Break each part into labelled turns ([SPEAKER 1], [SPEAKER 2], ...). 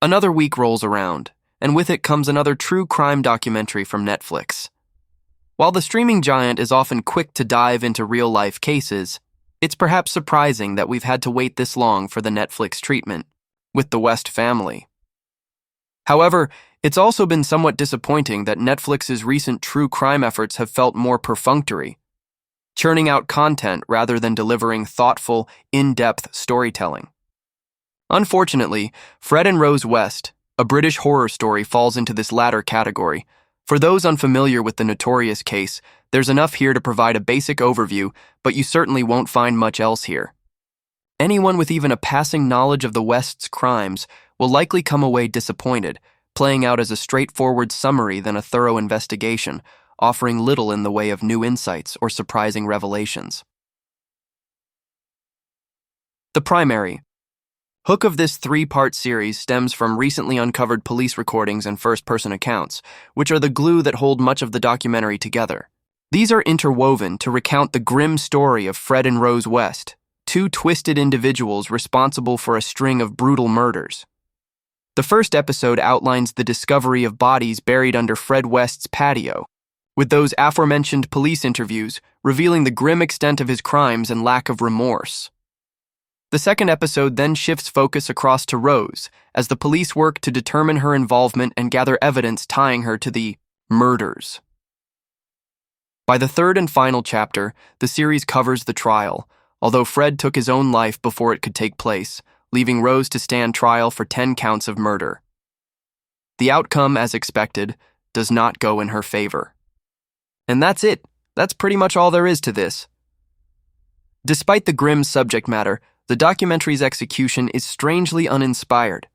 [SPEAKER 1] Another week rolls around, and with it comes another true crime documentary from Netflix. While the streaming giant is often quick to dive into real-life cases, it's perhaps surprising that we've had to wait this long for the Netflix treatment with the West family. However, it's also been somewhat disappointing that Netflix's recent true crime efforts have felt more perfunctory, churning out content rather than delivering thoughtful, in-depth storytelling. Unfortunately, Fred and Rose West, a British horror story, falls into this latter category. For those unfamiliar with the notorious case, there's enough here to provide a basic overview, but you certainly won't find much else here. Anyone with even a passing knowledge of the West's crimes will likely come away disappointed, playing out as a straightforward summary than a thorough investigation, offering little in the way of new insights or surprising revelations. The primary hook of this three-part series stems from recently uncovered police recordings and first-person accounts, which are the glue that hold much of the documentary together. These are interwoven to recount the grim story of Fred and Rose West, two twisted individuals responsible for a string of brutal murders. The first episode outlines the discovery of bodies buried under Fred West's patio, with those aforementioned police interviews revealing the grim extent of his crimes and lack of remorse. The second episode then shifts focus across to Rose, as the police work to determine her involvement and gather evidence tying her to the murders. By the third and final chapter, the series covers the trial, although Fred took his own life before it could take place, leaving Rose to stand trial for 10 counts of murder. The outcome, as expected, does not go in her favor. And that's it. That's pretty much all there is to this. Despite the grim subject matter, the documentary's execution is strangely uninspired.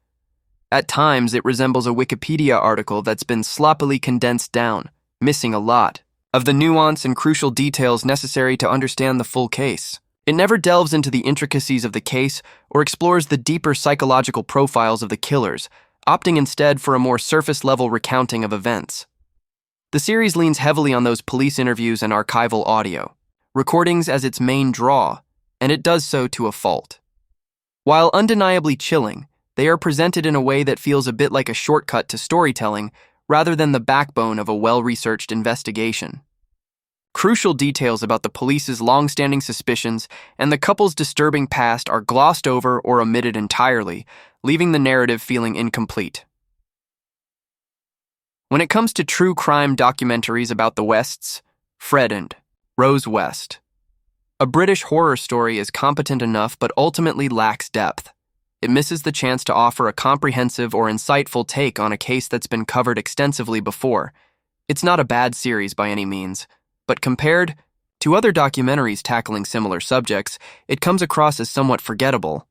[SPEAKER 1] At times, it resembles a Wikipedia article that's been sloppily condensed down, missing a lot of the nuance and crucial details necessary to understand the full case. It never delves into the intricacies of the case or explores the deeper psychological profiles of the killers, opting instead for a more surface-level recounting of events. The series leans heavily on those police interviews and archival audio, recordings as its main draw, and it does so to a fault. While undeniably chilling, they are presented in a way that feels a bit like a shortcut to storytelling rather than the backbone of a well-researched investigation. Crucial details about the police's long-standing suspicions and the couple's disturbing past are glossed over or omitted entirely, leaving the narrative feeling incomplete. When it comes to true crime documentaries about the Wests, Fred and Rose West, a British horror story is competent enough but ultimately lacks depth. It misses the chance to offer a comprehensive or insightful take on a case that's been covered extensively before. It's not a bad series by any means, but compared to other documentaries tackling similar subjects, it comes across as somewhat forgettable.